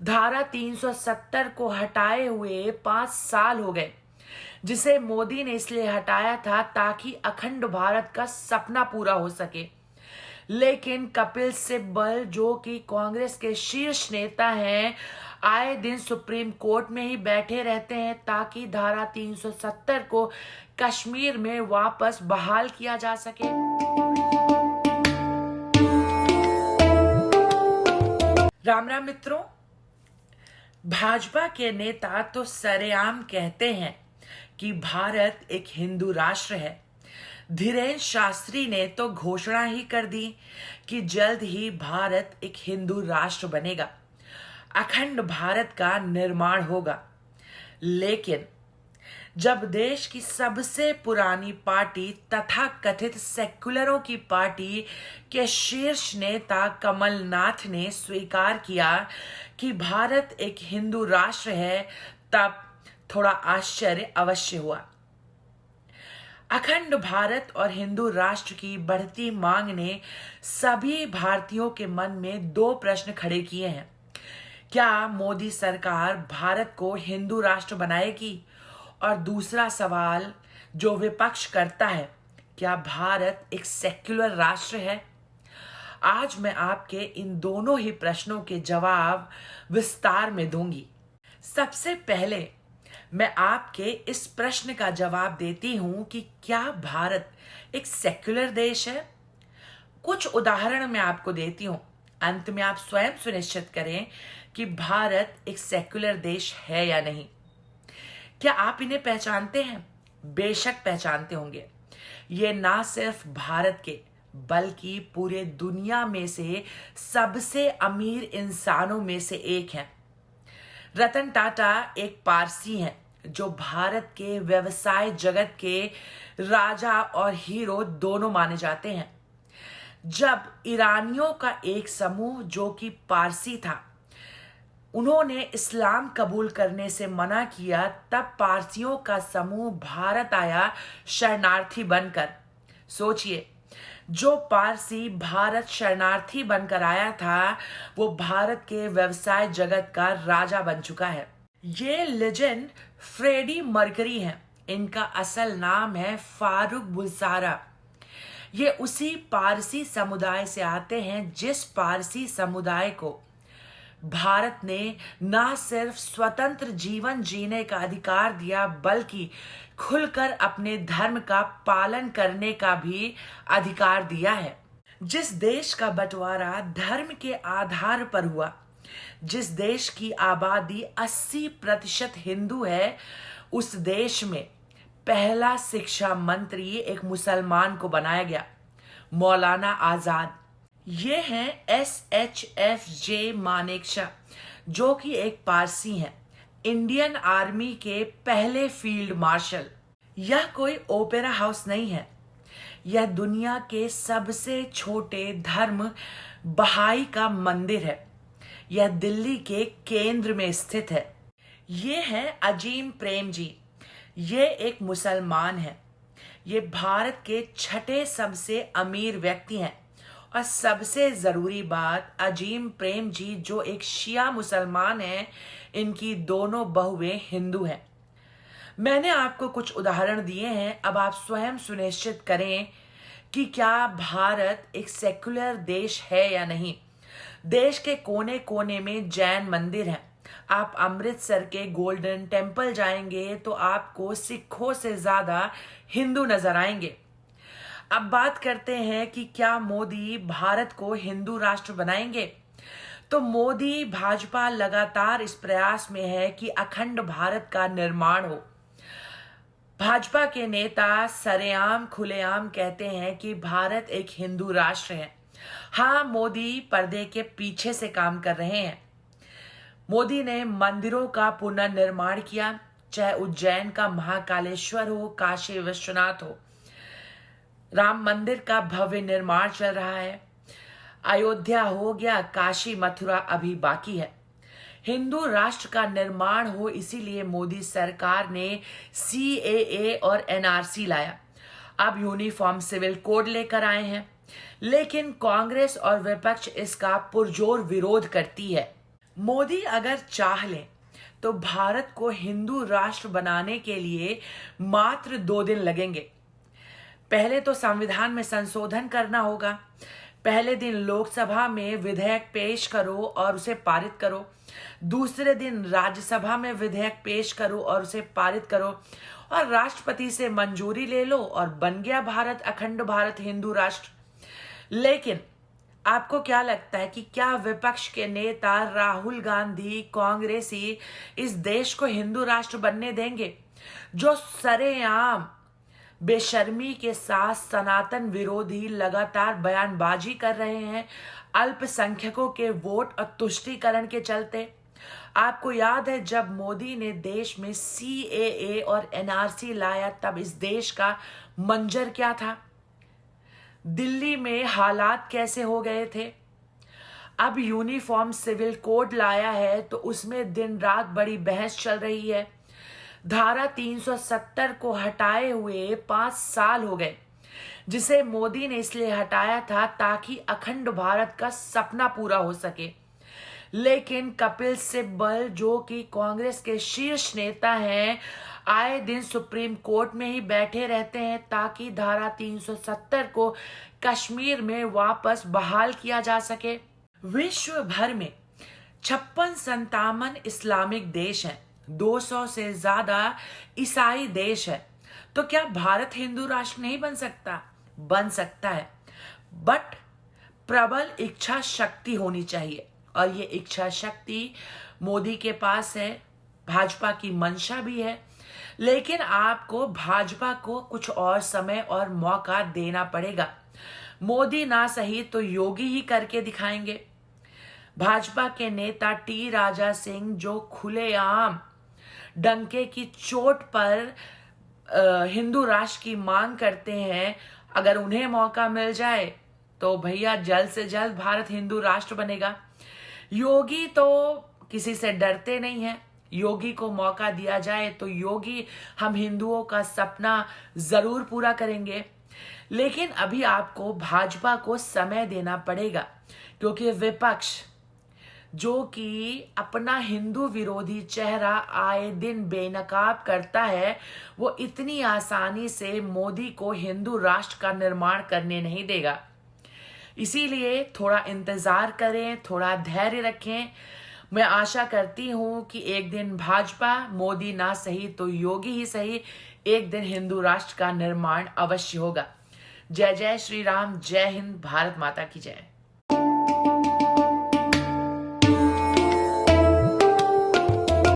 धारा 370 को हटाए हुए 5 साल हो गए, जिसे मोदी ने इसलिए हटाया था ताकि अखंड भारत का सपना पूरा हो सके। लेकिन कपिल सिब्बल, जो कि कांग्रेस के शीर्ष नेता हैं, आए दिन सुप्रीम कोर्ट में ही बैठे रहते हैं ताकि धारा 370 को कश्मीर में वापस बहाल किया जा सके। राम राम मित्रों, भाजपा के नेता तो सरेआम कहते हैं कि भारत एक हिंदू राष्ट्र है। धीरेन्द्र शास्त्री ने तो घोषणा ही कर दी कि जल्द ही भारत एक हिंदू राष्ट्र बनेगा, अखंड भारत का निर्माण होगा। लेकिन जब देश की सबसे पुरानी पार्टी तथा कथित सेक्युलरों की पार्टी के शीर्ष नेता कमलनाथ ने स्वीकार किया कि भारत एक हिंदू राष्ट्र है, तब थोड़ा आश्चर्य अवश्य हुआ। अखंड भारत और हिंदू राष्ट्र की बढ़ती मांग ने सभी भारतीयों के मन में 2 प्रश्न खड़े किए हैं। क्या मोदी सरकार भारत को हिंदू राष्ट्र बनाएगी? और दूसरा सवाल जो विपक्ष करता है, क्या भारत एक सेक्युलर राष्ट्र है? आज मैं आपके इन दोनों ही प्रश्नों के जवाब विस्तार में दूंगी। सबसे पहले मैं आपके इस प्रश्न का जवाब देती हूं कि क्या भारत एक सेक्युलर देश है? कुछ उदाहरण मैं आपको देती हूं, अंत में आप स्वयं सुनिश्चित करें कि भारत एक सेक्युलर देश है या नहीं। क्या आप इन्हें पहचानते हैं? बेशक पहचानते होंगे। ये ना सिर्फ भारत के बल्कि पूरे दुनिया में से सबसे अमीर इंसानों में से एक हैं। रतन टाटा एक पारसी हैं जो भारत के व्यवसाय जगत के राजा और हीरो दोनों माने जाते हैं। जब ईरानियों का एक समूह जो कि पारसी था, उन्होंने इस्लाम कबूल करने से मना किया, तब पारसियों का समूह भारत आया शरणार्थी बनकर। सोचिए, जो पारसी भारत शरणार्थी बनकर आया था, वो भारत के व्यवसाय जगत का राजा बन चुका है। ये लेजेंड फ्रेडी मर्करी हैं। इनका असल नाम है फारूक बुल्सारा। ये उसी पारसी समुदाय से आते हैं जिस पारसी समुदाय को भारत ने ना सिर्फ स्वतंत्र जीवन जीने का अधिकार दिया, बल्कि खुलकर अपने धर्म का पालन करने का भी अधिकार दिया है। जिस देश का बंटवारा धर्म के आधार पर हुआ, जिस देश की आबादी 80% हिंदू है, उस देश में पहला शिक्षा मंत्री एक मुसलमान को बनाया गया, मौलाना आजाद। ये हैं SHFJ मानेकशॉ, जो कि एक पारसी हैं, इंडियन आर्मी के पहले फील्ड मार्शल। यह कोई ओपेरा हाउस नहीं है, यह दुनिया के सबसे छोटे धर्म बहाई का मंदिर है। यह दिल्ली के केंद्र में स्थित है। ये हैं अजीम प्रेम जी। ये एक मुसलमान हैं। ये भारत के 6ठे सबसे अमीर व्यक्ति हैं। और सबसे जरूरी बात, अजीम प्रेम जी जो एक शिया मुसलमान हैं, इनकी दोनों बहुएं हिंदू हैं। मैंने आपको कुछ उदाहरण दिए हैं, अब आप स्वयं सुनिश्चित करें कि क्या भारत एक सेक्युलर देश है या नहीं। देश के कोने कोने में जैन मंदिर हैं। आप अमृतसर के गोल्डन टेम्पल जाएंगे तो आपको सिखों से ज्यादा हिंदू नजर आएंगे। अब बात करते हैं कि क्या मोदी भारत को हिंदू राष्ट्र बनाएंगे। तो मोदी भाजपा लगातार इस प्रयास में है कि अखंड भारत का निर्माण हो। भाजपा के नेता सरेआम खुलेआम कहते हैं कि भारत एक हिंदू राष्ट्र है। हाँ, मोदी पर्दे के पीछे से काम कर रहे हैं। मोदी ने मंदिरों का पुनर्निर्माण किया, चाहे उज्जैन का महाकालेश्वर हो, काशी विश्वनाथ हो। राम मंदिर का भव्य निर्माण चल रहा है। अयोध्या हो गया, काशी मथुरा अभी बाकी है। हिंदू राष्ट्र का निर्माण हो, इसीलिए मोदी सरकार ने CAA और NRC लाया। अब यूनिफॉर्म सिविल कोड लेकर आए हैं, लेकिन कांग्रेस और विपक्ष इसका पुरजोर विरोध करती है। मोदी अगर चाह ले तो भारत को हिंदू राष्ट्र बनाने के लिए मात्र 2 दिन लगेंगे। पहले तो संविधान में संशोधन करना होगा। पहले दिन लोकसभा में विधेयक पेश करो और उसे पारित करो। दूसरे दिन राज्यसभा में विधेयक पेश करो और उसे पारित करो और राष्ट्रपति से मंजूरी ले लो और बन गया भारत अखंड भारत हिंदू राष्ट्र। लेकिन आपको क्या लगता है कि क्या विपक्ष के नेता राहुल गांधी कांग्रेसी इस देश को हिंदू राष्ट्र बनने देंगे, जो सरेआम बेशर्मी के साथ सनातन विरोधी लगातार बयानबाजी कर रहे हैं अल्पसंख्यकों के वोट और तुष्टीकरण के चलते? आपको याद है जब मोदी ने देश में CAA और NRC लाया तब इस देश का मंजर क्या था? दिल्ली में हालात कैसे हो गए थे? अब यूनिफॉर्म सिविल कोड लाया है तो उसमें दिन रात बड़ी बहस चल रही है। धारा 370 को हटाए हुए 5 साल हो गए, जिसे मोदी ने इसलिए हटाया था ताकि अखंड भारत का सपना पूरा हो सके। लेकिन कपिल सिब्बल, जो कि कांग्रेस के शीर्ष नेता हैं, आए दिन सुप्रीम कोर्ट में ही बैठे रहते हैं ताकि धारा 370 को कश्मीर में वापस बहाल किया जा सके। विश्व भर में 56-57 इस्लामिक देश हैं, 200 से ज्यादा ईसाई देश है। तो क्या भारत हिंदू राष्ट्र नहीं बन सकता? बन सकता है, बट प्रबल इच्छा शक्ति होनी चाहिए और ये इच्छा शक्ति मोदी के पास है, भाजपा की मंशा भी है। लेकिन आपको भाजपा को कुछ और समय और मौका देना पड़ेगा। मोदी ना सही तो योगी ही करके दिखाएंगे। भाजपा के नेता T राजा सिंह, जो खुलेआम डंके की चोट पर हिंदू राष्ट्र की मांग करते हैं, अगर उन्हें मौका मिल जाए तो भैया जल्द से जल्द भारत हिंदू राष्ट्र बनेगा। योगी तो किसी से डरते नहीं है। योगी को मौका दिया जाए तो योगी हम हिंदुओं का सपना जरूर पूरा करेंगे। लेकिन अभी आपको भाजपा को समय देना पड़ेगा, क्योंकि विपक्ष जो कि अपना हिंदू विरोधी चेहरा आए दिन बेनकाब करता है, वो इतनी आसानी से मोदी को हिंदू राष्ट्र का निर्माण करने नहीं देगा। इसीलिए थोड़ा इंतजार करें, थोड़ा धैर्य रखें। मैं आशा करती हूं कि एक दिन भाजपा, मोदी ना सही तो योगी ही सही, एक दिन हिंदू राष्ट्र का निर्माण अवश्य होगा। जय जय श्री राम, जय हिंद, भारत माता की जय।